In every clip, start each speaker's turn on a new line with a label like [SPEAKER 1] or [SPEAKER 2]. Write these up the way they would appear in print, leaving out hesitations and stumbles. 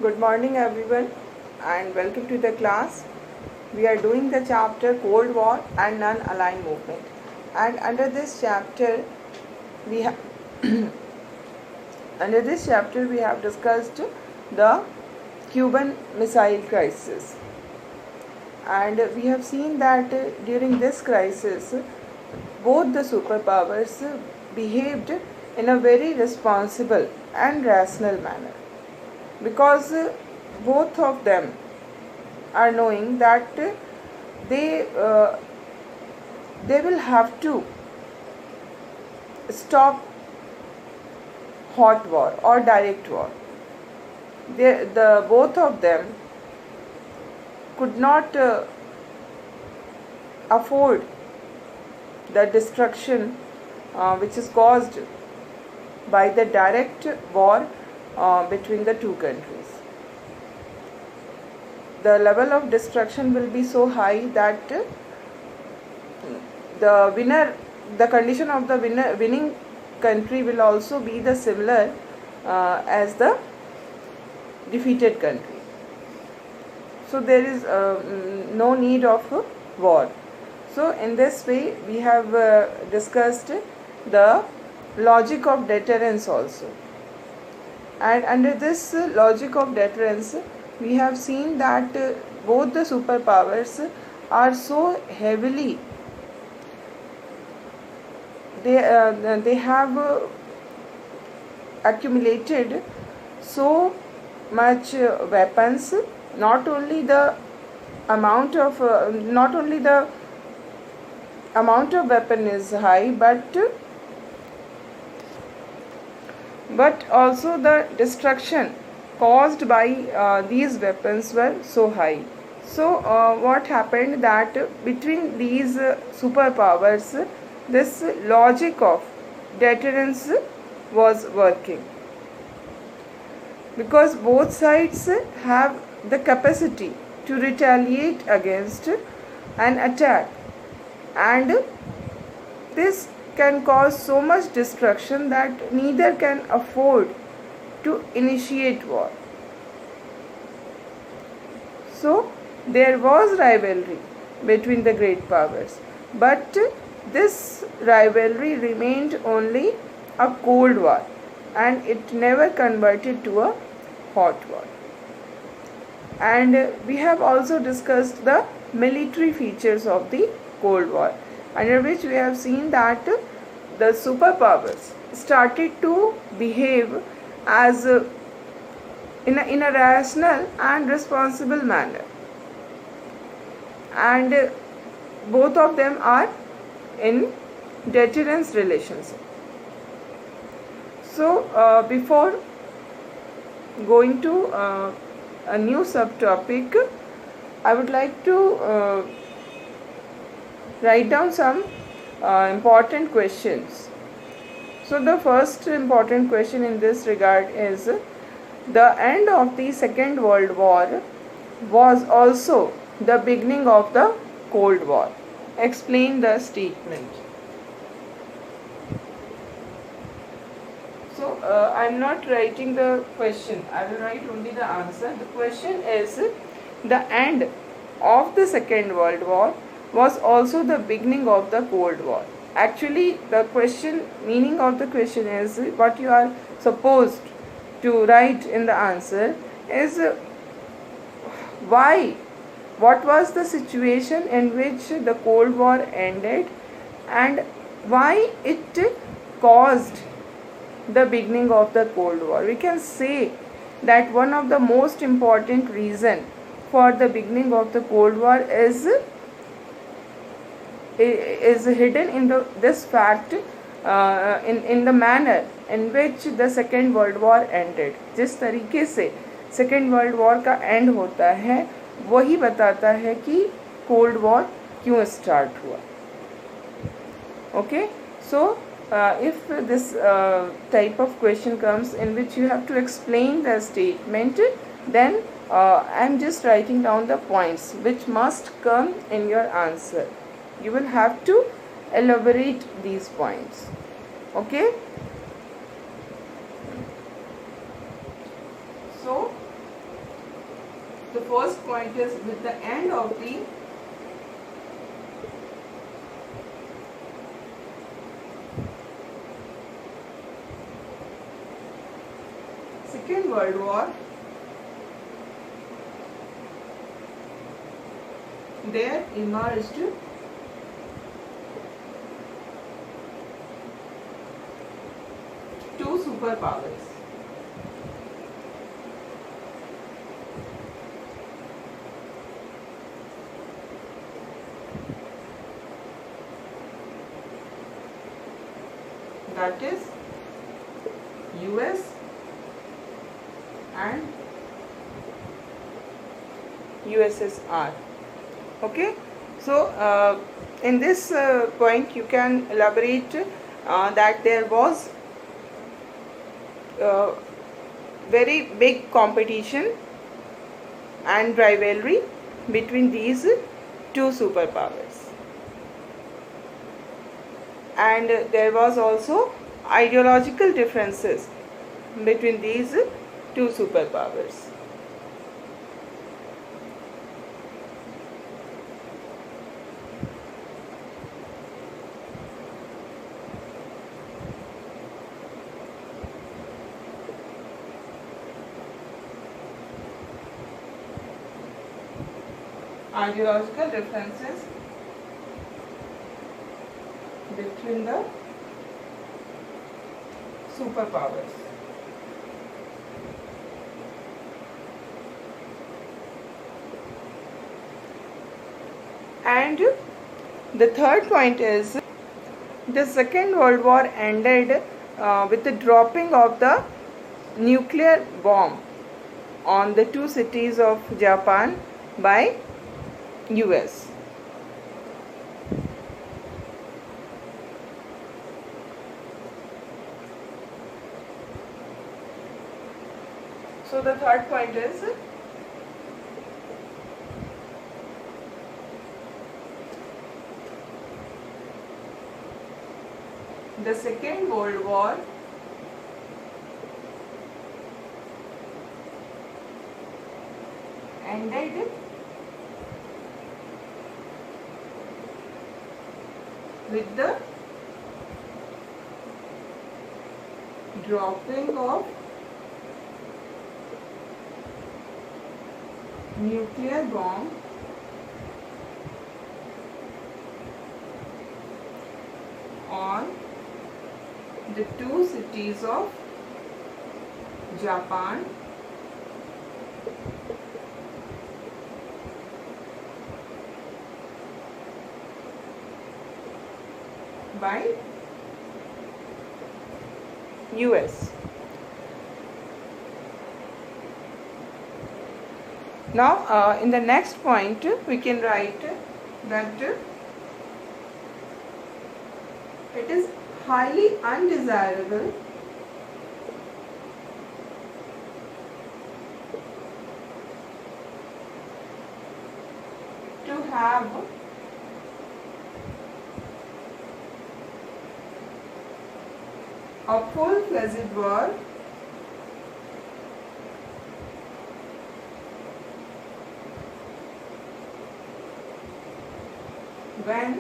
[SPEAKER 1] Good morning everyone and welcome to the class. We are doing the chapter Cold War and Non-Aligned Movement, and under this chapter we have discussed the Cuban Missile Crisis, and we have seen that during this crisis both the superpowers behaved in a very responsible and rational manner, because both of them are knowing that they uh, they will have to stop hot war or direct war. The both of them could not afford the destruction which is caused by the direct war between the two countries. The level of destruction will be so high that the condition of the winning country will also be the similar as the defeated country. So there is no need of war. So in this way we have discussed the logic of deterrence also. And under this logic of deterrence, we have seen that both the superpowers are so heavily, they have accumulated so much weapons. Not only the amount of weapon is high, but also the destruction caused by these weapons were so high. So what happened that between these superpowers, this logic of deterrence was working, because both sides have the capacity to retaliate against an attack, and this can cause so much destruction that neither can afford to initiate war. So there was rivalry between the great powers, but this rivalry remained only a cold war, and it never converted to a hot war. And we have also discussed the military features of the Cold War, under which we have seen that the superpowers started to behave as in a rational and responsible manner, and both of them are in deterrence relationship. So before going to a new subtopic, I would like to write down some important questions. So the first important question in this regard is: the end of the Second World War was also the beginning of the Cold War. Explain the statement. So I am not writing the question, I will write only the answer. The question is: the end of the Second World War was also the beginning of the Cold War. Actually, the question, meaning of the question is, what you are supposed to write in the answer is why, what was the situation in which the Cold War ended, and why it caused the beginning of the Cold War. We can say that one of the most important reason for the beginning of the Cold War is hidden in this fact, in the manner in which the Second World War ended. जिस तरीके से Second World War का end होता है, वही बताता है कि Cold War क्यों start हुआ. Okay, so if this type of question comes in which you have to explain the statement, then I am just writing down the points which must come in your answer. You will have to elaborate these points. Okay. So the first point is with the end of the Second World War, there emerged two superpowers. That is US and USSR. Okay, so in this point you can elaborate that there was very big competition and rivalry between these two superpowers, and there was also ideological differences between these two superpowers. Ideological differences between the superpowers. And the third point is the Second World War ended with the dropping of the nuclear bomb on the two cities of Japan by US. So the third point is the Second World War ended with the dropping of nuclear bomb on the two cities of Japan by US. Now in the next point we can write that it is highly undesirable to have a full-fledged war when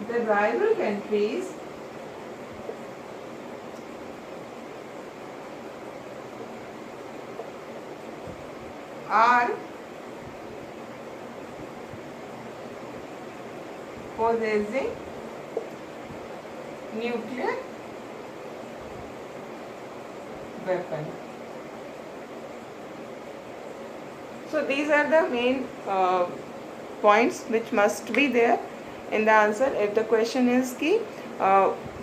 [SPEAKER 1] the rival countries are possessing nuclear weapon. So these are the main points which must be there in the answer if the question is ki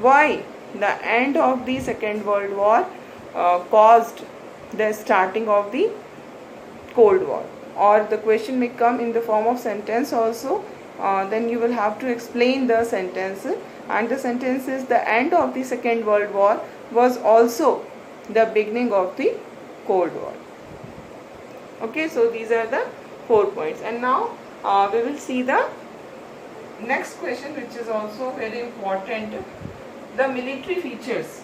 [SPEAKER 1] why the end of the Second World War caused the starting of the Cold War, or the question may come in the form of sentence also. Then you will have to explain the sentence, and the sentence is the end of the Second World War was also the beginning of the Cold War. Okay, so these are the 4 points, and now we will see the next question, which is also very important. The military features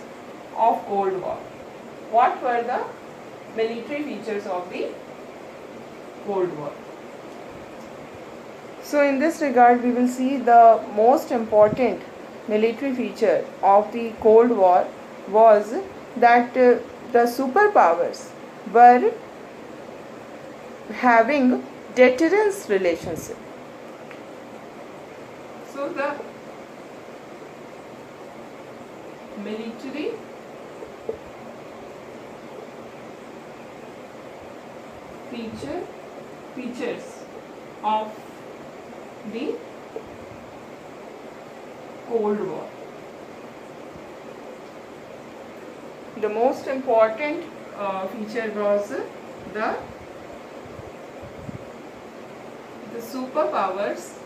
[SPEAKER 1] of Cold War. What were the military features of the Cold War. So in this regard, we will see the most important military feature of the Cold War was that the superpowers were having deterrence relationship. So the military features of the Cold War. The most important feature was the superpowers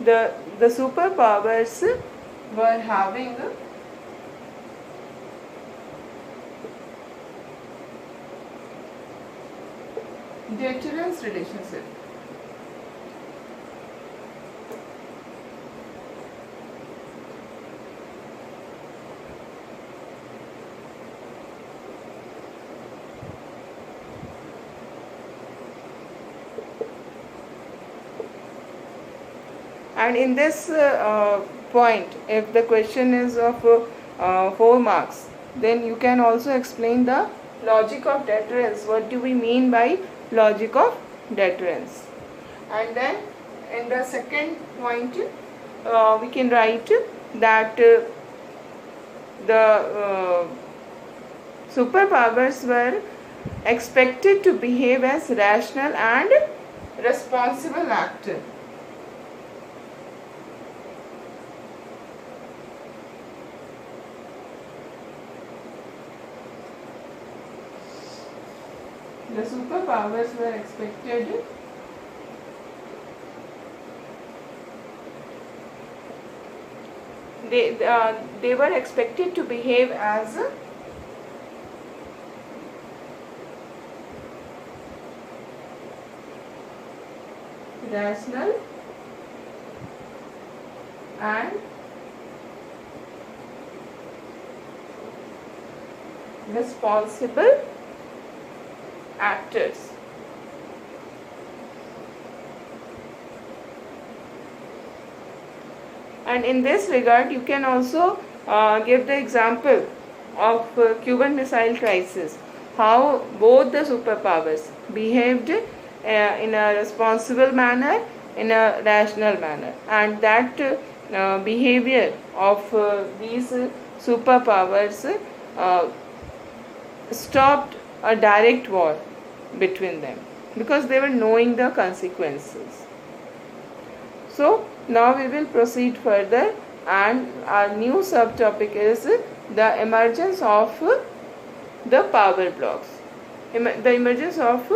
[SPEAKER 1] the superpowers were having deterrence relationship. And in this point, if the question is of 4 marks, then you can also explain the logic of deterrence. What do we mean by logic of deterrence? And then in the second point, we can write that the superpowers were expected to behave as rational and responsible actors. The superpowers were expected they were expected to behave as rational and responsible actors. And in this regard, you can also give the example of Cuban Missile Crisis, how both the superpowers behaved in a responsible manner, in a rational manner, and that behavior of these superpowers stopped a direct war between them because they were knowing the consequences. So now we will proceed further, and our new subtopic is the emergence of the power blocks, the emergence of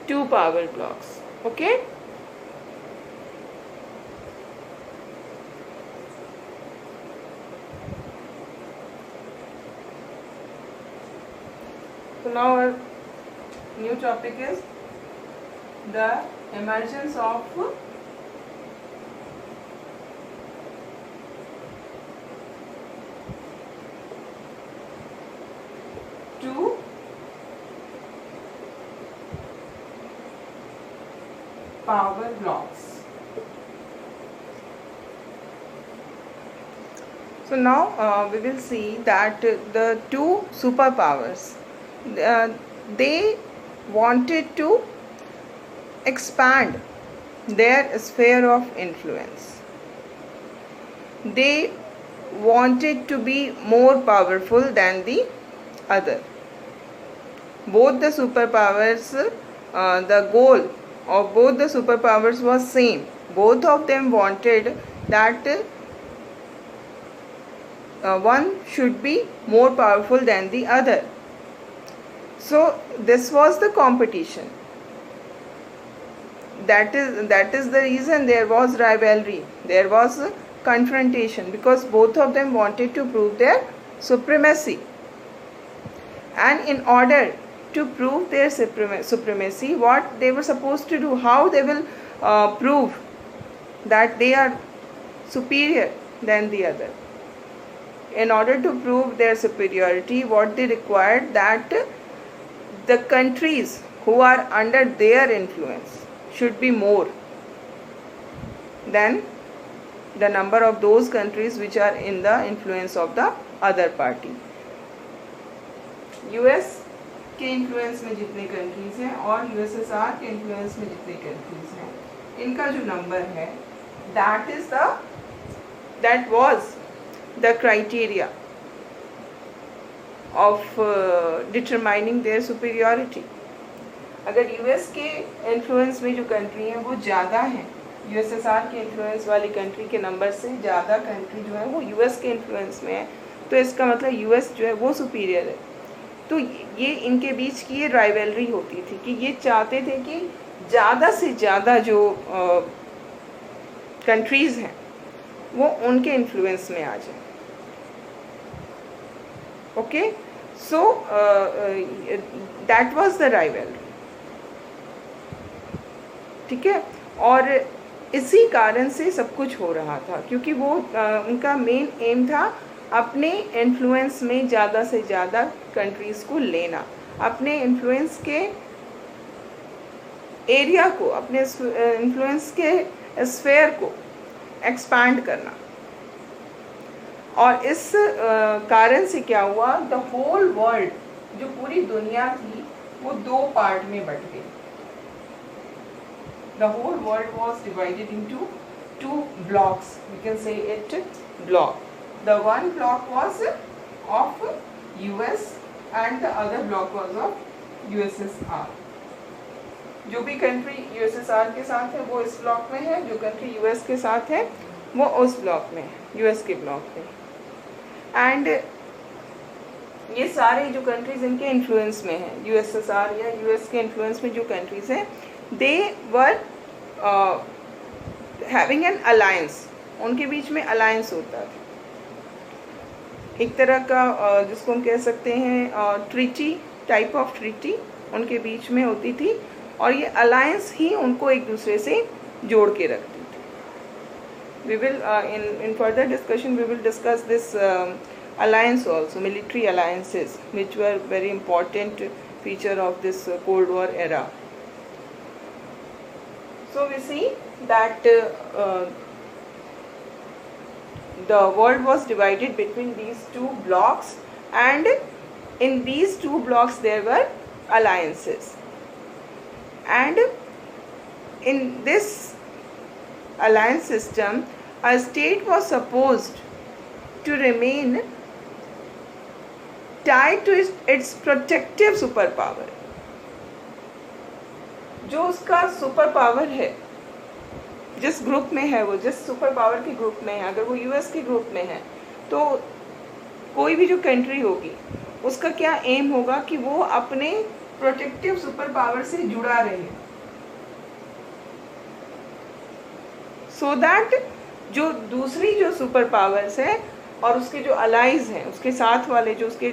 [SPEAKER 1] 2 power blocks. Okay. So now our new topic is the emergence of two power blocks. So now we will see that the 2 superpowers, they wanted to expand their sphere of influence. They wanted to be more powerful than the other. Both the superpowers, the goal of both the superpowers was same. Both of them wanted that one should be more powerful than the other. So this was the competition. That is the reason there was rivalry, there was confrontation, because both of them wanted to prove their supremacy. And in order to prove their supremacy, what they were supposed to do, how they will prove that they are superior than the other. in order to prove their superiority, what they required, that the countries who are under their influence should be more than the number of those countries which are in the influence of the other party. US के influence में जितने countries हैं और USSR के influence में जितने countries हैं, इनका जो नंबर है, that was the criteria of determining their superiority. अगर यूएस के इन्फ्लुएंस में जो कंट्री हैं वो ज़्यादा हैं, यूएसएसआर के इन्फ्लुएंस वाली कंट्री के नंबर से ज़्यादा कंट्री जो है वो यूएस के इन्फ्लुएंस में है, तो इसका मतलब यूएस जो है वो सुपीरियर है. तो ये इनके बीच की ये राइवलरी होती थी कि ये चाहते थे कि ज़्यादा से ज़्यादा जो कंट्रीज़ हैं वो उनके इन्फ्लुएंस में आ जाए. Okay, so that was the rivalry. ठीक है, और इसी कारण से सब कुछ हो रहा था, क्योंकि वो उनका मेन एम था अपने इन्फ्लुएंस में ज़्यादा से ज़्यादा कंट्रीज़ को लेना, अपने इन्फ्लुएंस के एरिया को, अपने इन्फ्लुएंस के स्फेयर को एक्सपैंड करना. और इस कारण से क्या हुआ, द होल वर्ल्ड, जो पूरी दुनिया थी वो दो पार्ट में बट गई. The whole world was divided into two blocks, we can say it block. The one block was of US and the other block was of USSR. जो भी कंट्री USSR के साथ है वो इस ब्लॉक में है, जो कंट्री US के साथ है वो उस ब्लॉक में है, US के ब्लॉक में. एंड ये सारे जो कंट्रीज इनके इन्फ्लुएंस में हैं, USSR या US के इन्फ्लुएंस में जो कंट्रीज हैं, दे वर हैविंग एन अलायंस. उनके बीच में अलायंस होता है, एक तरह का जिसको हम कह सकते हैं ट्रीटी, टाइप ऑफ ट्रीटी उनके बीच में होती थी, और ये अलायंस ही उनको एक दूसरे से जोड़ के रखती थी. We will in further discussion we will discuss this alliance also, military alliances which were very important feature of this cold war era. So we see that the world was divided between these two blocks, and in these two blocks there were alliances, and in this alliance system a state was supposed to remain tied to its protective superpower. जो उसका super power है, जिस group में है वो, जिस super power के group में है, अगर वो यूएस के ग्रुप में है तो कोई भी जो कंट्री होगी उसका क्या एम होगा कि वो अपने प्रोटेक्टिव सुपर पावर से जुड़ा रहे, सो दैट जो दूसरी जो सुपर पावर्स है और उसके जो अलाइज हैं, उसके साथ वाले जो उसके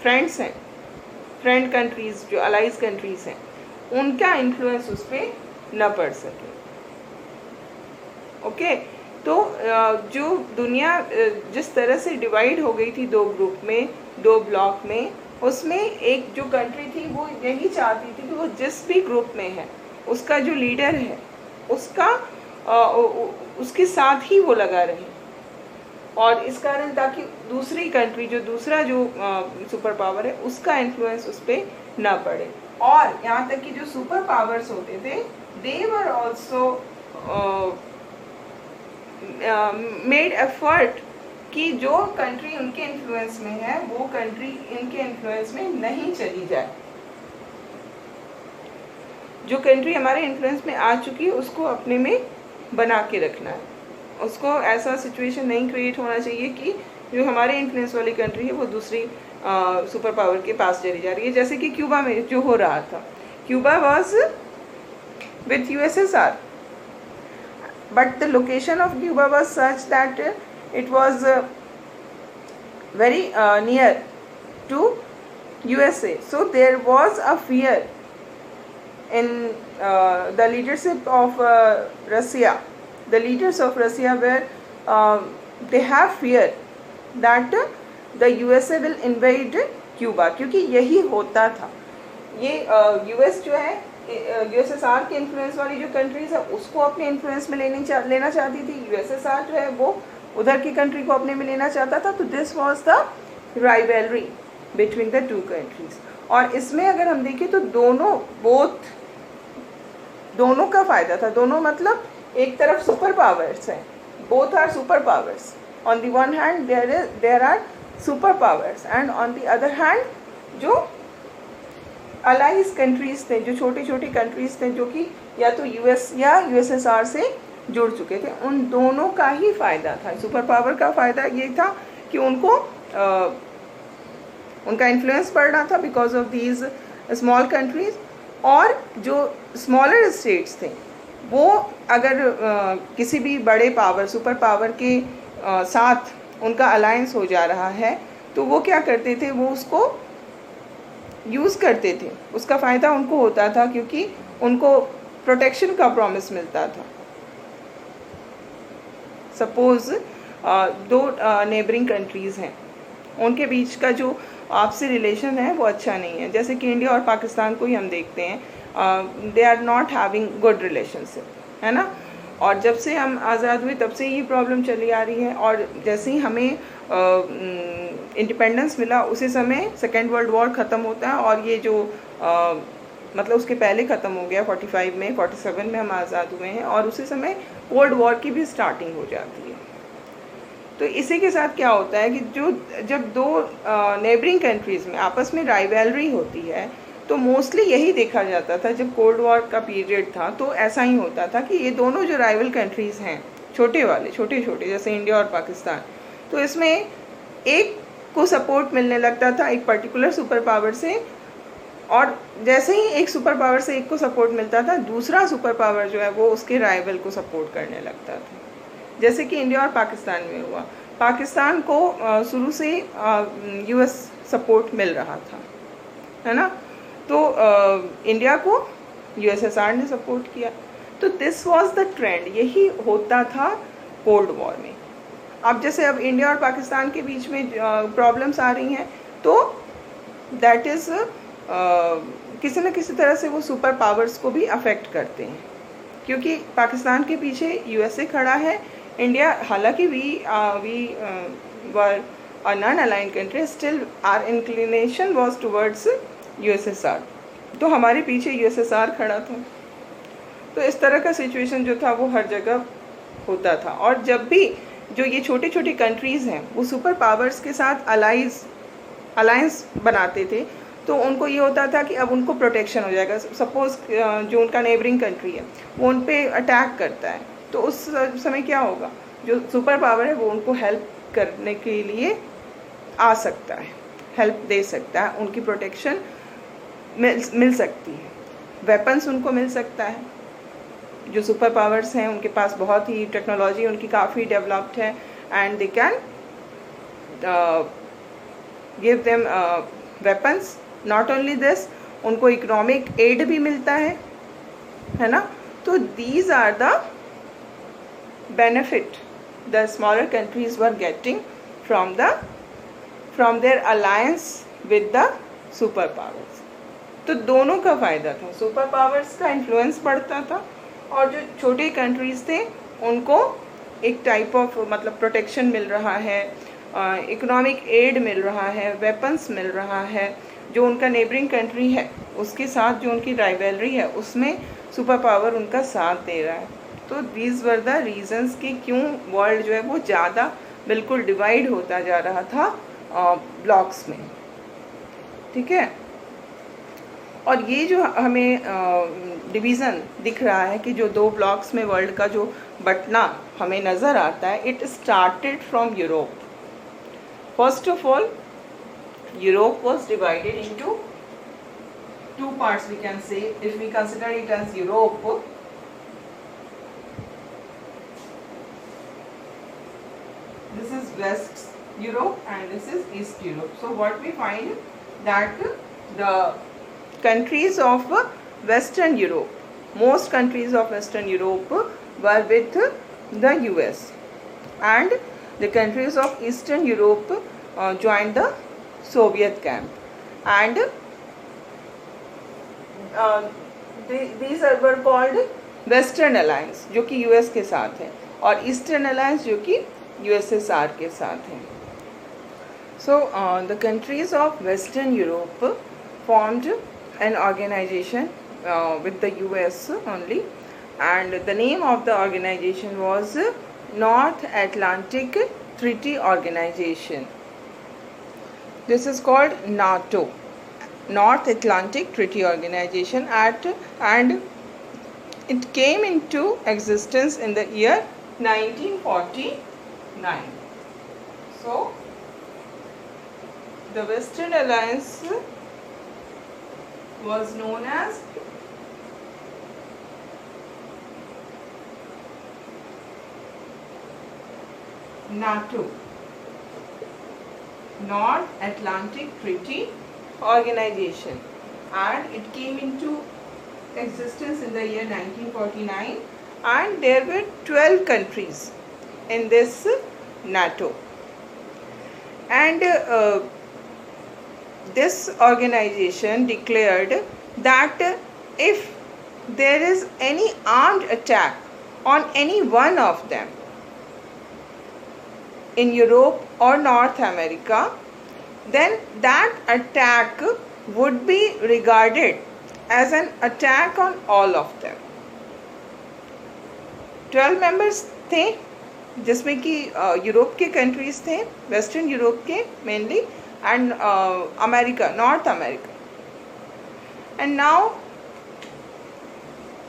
[SPEAKER 1] फ्रेंड्स हैं, फ्रेंड कंट्रीज जो अलाइज कंट्रीज हैं, उनका इन्फ्लुएंस उस पर न पड़ सके. ओके, तो जो दुनिया जिस तरह से डिवाइड हो गई थी दो ग्रुप में, दो ब्लॉक में, उसमें एक जो कंट्री थी वो यही चाहती थी कि वो जिस भी ग्रुप में है उसका जो लीडर है उसका उसके साथ ही वो लगा रहे, और इस कारण ताकि दूसरी कंट्री जो दूसरा जो सुपर पावर है उसका इन्फ्लुएंस उस पर न पड़े. और यहाँ तक कि जो सुपर पावर्स होते थे, they were also made effort कि जो कंट्री उनके इन्फ्लुएंस में है वो कंट्री इनके इन्फ्लुएंस में नहीं चली जाए. जो कंट्री हमारे इन्फ्लुएंस में आ चुकी है उसको अपने में बना के रखना है, उसको ऐसा सिचुएशन नहीं क्रिएट होना चाहिए कि जो हमारे इन्फ्लुएंस वाली कंट्री है वो दूसरी सुपर पावर के पास चली जा रही है, जैसे कि क्यूबा में जो हो रहा था. Cuba was with USSR, but the location of Cuba was such that it was very near to USA, so there was a fear in the leadership of Russia. The leaders of Russia were they have fear that the USA will invade Cuba, क्योंकि यही होता था। ये US जो है, USSR के influence वाली जो कंट्रीज है उसको अपने इन्फ्लुएंस में लेना चाहती थी, यूएसएसआर जो है वो उधर की कंट्री को अपने में लेना चाहता था। तो this was the rivalry between the two countries. और इसमें अगर हम देखें तो दोनों का फायदा था। दोनों मतलब एक तरफ सुपर पावर्स हैं, both are superpowers. On the one hand there are superpowers and on the other hand जो अलाइज कंट्रीज थे, जो छोटी छोटी कंट्रीज थे, जो कि या तो यूएस या यूएसएसआर से जुड़ चुके थे, उन दोनों का ही फायदा था। सुपर पावर का फायदा ये था कि उनको उनका इन्फ्लुएंस बढ़ रहा था because of these small countries, और जो स्मॉलर स्टेट्स थे वो अगर किसी भी बड़े पावर, सुपर पावर के साथ उनका अलायंस हो जा रहा है तो वो क्या करते थे, वो उसको यूज़ करते थे, उसका फ़ायदा उनको होता था क्योंकि उनको प्रोटेक्शन का प्रॉमिस मिलता था। सपोज़ दो नेबरिंग कंट्रीज़ हैं, उनके बीच का जो आपसी रिलेशन है वो अच्छा नहीं है। जैसे कि इंडिया और पाकिस्तान को ही हम देखते हैं, they are not having good relationship, है ना। और जब से हम आज़ाद हुए तब से ये प्रॉब्लम चली आ रही है। और जैसे ही हमें इंडिपेंडेंस मिला उसी समय सेकेंड वर्ल्ड वॉर ख़त्म होता है, और ये जो मतलब उसके पहले ख़त्म हो गया 45 में, 47 में हम आज़ाद हुए हैं, और उसी समय कोल्ड वॉर की भी स्टार्टिंग हो जाती है। तो इसी के साथ क्या होता है कि जब दो नेबरिंग कंट्रीज़ में आपस में राइवलरी होती है तो मोस्टली यही देखा जाता था। जब कोल्ड वॉर का पीरियड था तो ऐसा ही होता था कि ये दोनों जो राइवल कंट्रीज़ हैं, छोटे छोटे जैसे इंडिया और पाकिस्तान, तो इसमें एक को सपोर्ट मिलने लगता था एक पर्टिकुलर सुपर पावर से, और जैसे ही एक सुपर पावर से एक को सपोर्ट मिलता था, दूसरा सुपर पावर जो है वो उसके राइवल को सपोर्ट करने लगता था। जैसे कि इंडिया और पाकिस्तान में हुआ। पाकिस्तान को शुरू से यूएस सपोर्ट मिल रहा था, है ना, तो इंडिया को यूएसएसआर ने सपोर्ट किया। तो दिस वाज द ट्रेंड, यही होता था कोल्ड वॉर में। अब जैसे अब इंडिया और पाकिस्तान के बीच में प्रॉब्लम्स आ रही हैं, तो दैट इज़ किसी न किसी तरह से वो सुपर पावर्स को भी अफेक्ट करते हैं, क्योंकि पाकिस्तान के पीछे यूएसए खड़ा है। इंडिया, हालांकि we were a non aligned country, still our inclination was towards USSR, तो हमारे पीछे यूएसएसआर खड़ा था। तो इस तरह का सिचुएशन जो था वो हर जगह होता था। और जब भी जो ये छोटी छोटी कंट्रीज़ हैं वो सुपर पावर्स के साथ अलायंस बनाते थे, तो उनको ये होता था कि अब उनको प्रोटेक्शन हो जाएगा। सपोज़ जो उनका नेबरिंग कंट्री है वो उन पे अटैक करता है, तो उस समय क्या होगा, जो सुपर पावर है वो उनको हेल्प करने के लिए आ सकता है, हेल्प दे सकता है, उनकी प्रोटेक्शन मिल सकती है, वेपन्स उनको मिल सकता है। जो सुपर पावर्स हैं उनके पास बहुत ही टेक्नोलॉजी उनकी काफ़ी डेवलप्ड है, and they can give them weapons. Not only this, उनको इकोनॉमिक एड भी मिलता है ना। तो these are the benefit the smaller countries were getting from their alliance with the superpowers. तो दोनों का फ़ायदा था, सुपर पावर्स का इन्फ्लुएंस बढ़ता था, और जो छोटी कंट्रीज़ थे उनको एक टाइप ऑफ मतलब प्रोटेक्शन मिल रहा है, इकोनॉमिक एड मिल रहा है, वेपन्स मिल रहा है। जो उनका नेबरिंग कंट्री है उसके साथ जो उनकी राइवलरी है उसमें सुपर पावर उनका साथ दे रहा है। तो दीज वर द रीजंस कि क्यों वर्ल्ड जो है वो ज़्यादा बिल्कुल डिवाइड होता जा रहा था ब्लॉक्स में, ठीक है। और ये जो हमें डिवीज़न दिख रहा है कि जो दो ब्लॉक्स में वर्ल्ड का जो बंटना हमें नज़र आता है, it started from Europe. First of all, Europe was divided into two parts, we can say, if we consider it as Europe. This is West Europe and this is East Europe. So what we find that the countries of Western Europe, most countries of Western Europe were with the US, and the countries of Eastern Europe joined the Soviet camp, and these were called Western Alliance, जो कि US के साथ है, और Eastern Alliance जो कि USSR के साथ है. So the countries of Western Europe formed an organization with the US only, and the name of the organization was North Atlantic Treaty Organization. This is called NATO, North Atlantic Treaty Organization, and it came into existence in the year 1949. So the Western Alliance was known as NATO, North Atlantic Treaty Organization, and it came into existence in the year 1949, and there were 12 countries in this NATO, and this organization declared that if there is any armed attack on any one of them in Europe or North America, then that attack would be regarded as an attack on all of them. 12 members थे, जिसमें कि Europe के countries थे, western Europe के mainly, and America, North America. And now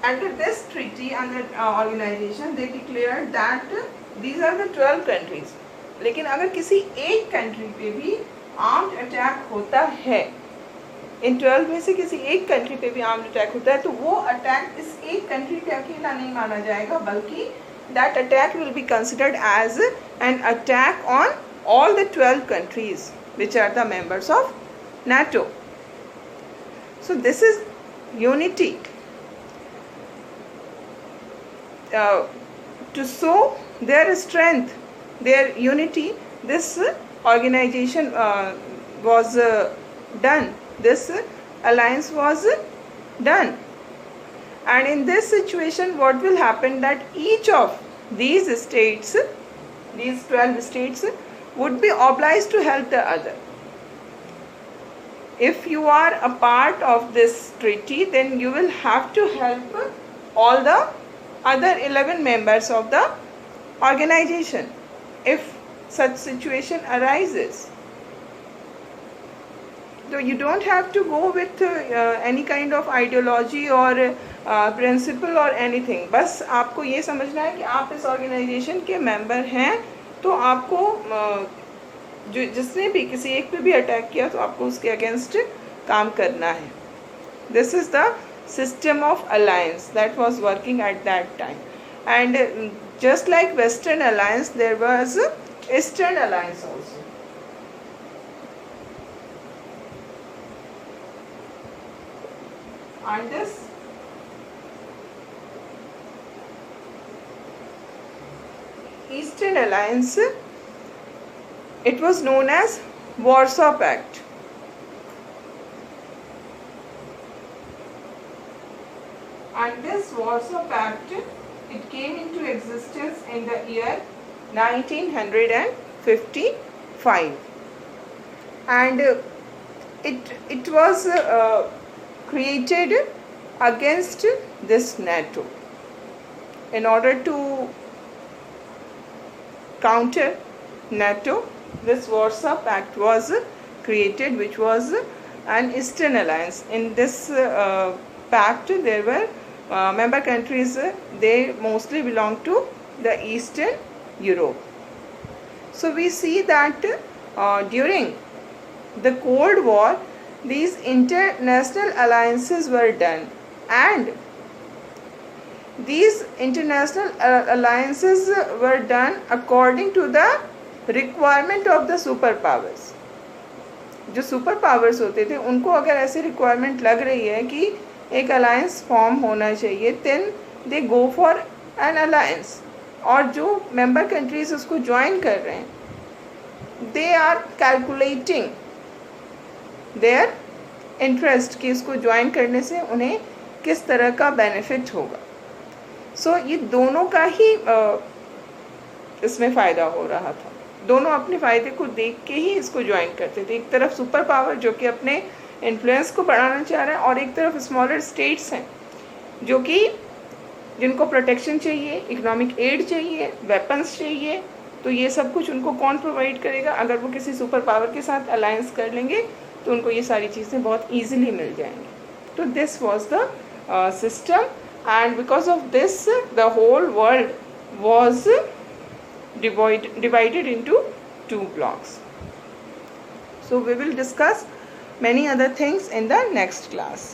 [SPEAKER 1] under this treaty, under organization, they declared that these are the 12 countries. लेकिन अगर किसी एक कंट्री पे भी आर्म्ड अटैक होता है, इन 12 में से किसी एक कंट्री पे भी आर्म्ड अटैक होता है, तो वो अटैक इस एक कंट्री पे अकेला नहीं माना जाएगा, बल्कि that attack will be considered as an attack on all the 12 countries which are the members of NATO. So this is unity. To show their strength, their unity, this organization was done. This alliance was done. And in this situation, what will happen, that each of these states, these 12 states, would be obliged to help the other. If you are a part of this treaty, then you will have to help all the other 11 members of the organization if such situation arises. So you don't have to go with any kind of ideology or principle or anything. बस आपको ये समझना है कि आप इस organization के member हैं, तो आपको जो जिसने भी किसी एक पे भी अटैक किया तो आपको उसके अगेंस्ट काम करना है. This is the system of alliance that was working at that time. And just like Western Alliance, there was Eastern Alliance also. And this Eastern Alliance, it was known as Warsaw Pact. And this Warsaw Pact, it came into existence in the year 1955, and it was created against this NATO. In order to counter NATO, this Warsaw Pact was created, which was an Eastern Alliance. In this pact, there were member countries, they mostly belong to the Eastern Europe. So we see that during the Cold War, these international alliances were done, and these international alliances were done according to the requirement of the superpowers. जो super powers होते थे, उनको अगर ऐसे requirement लग रही है कि एक अलायंस फॉर्म होना चाहिए, then they go for an alliance. और जो मेंबर कंट्रीज उसको ज्वाइन कर रहे हैं, they are calculating their interest कि इसको ज्वाइन करने से उन्हें किस तरह का बेनिफिट होगा. सो ये दोनों का ही इसमें फ़ायदा हो रहा था. दोनों अपने फ़ायदे को देख के ही इसको ज्वाइन करते थे. एक तरफ सुपर पावर जो कि अपने इन्फ्लुएंस को बढ़ाना चाह रहा है, और एक तरफ स्मॉलर स्टेट्स हैं जो कि जिनको प्रोटेक्शन चाहिए, इकोनॉमिक एड चाहिए, वेपन्स चाहिए. तो ये सब कुछ उनको कौन प्रोवाइड करेगा? अगर वो किसी सुपर पावर के साथ अलायंस कर लेंगे तो उनको ये सारी चीज़ें बहुत ईजिली मिल जाएंगी. तो this was the system, and because of this the whole world was divided into two blocks. So we will discuss many other things in the next class.